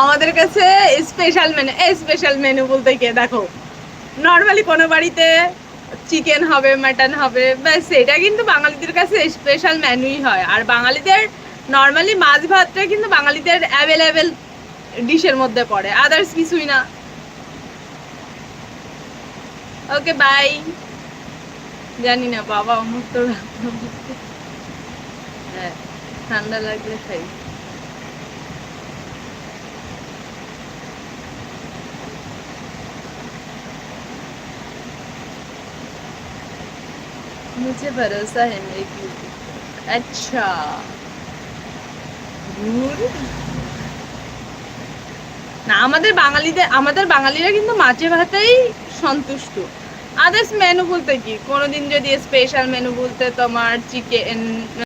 আমাদের কাছে special menu বলতে কি দেখো, নর্মালি কোনো বাড়িতে চিকেন হবে, মাটন হবে, ব্যাস এটা কিন্তু বাঙালিদের কাছে স্পেশাল মেনুই হয়। আর বাঙালিদের নর্মালি মাছ ভাতটা কিন্তু বাঙালিদের অ্যাভেলেবেল ডিশের মধ্যে পড়ে, আদার্স কিছুই না। Okay bye. জানি না বাবা আমার তো হ্যাঁ, ঠান্ডা লাগলে খাই। मुझे भरोसा है मेरे की। अच्छा গুড। না, আমাদের বাঙালিরা কিন্তু মাছে ভাতেই সন্তুষ্ট। আদার্স মেনু বলতে কি, কোনোদিন যদি স্পেশাল মেনু বলতে তোমার চিকেন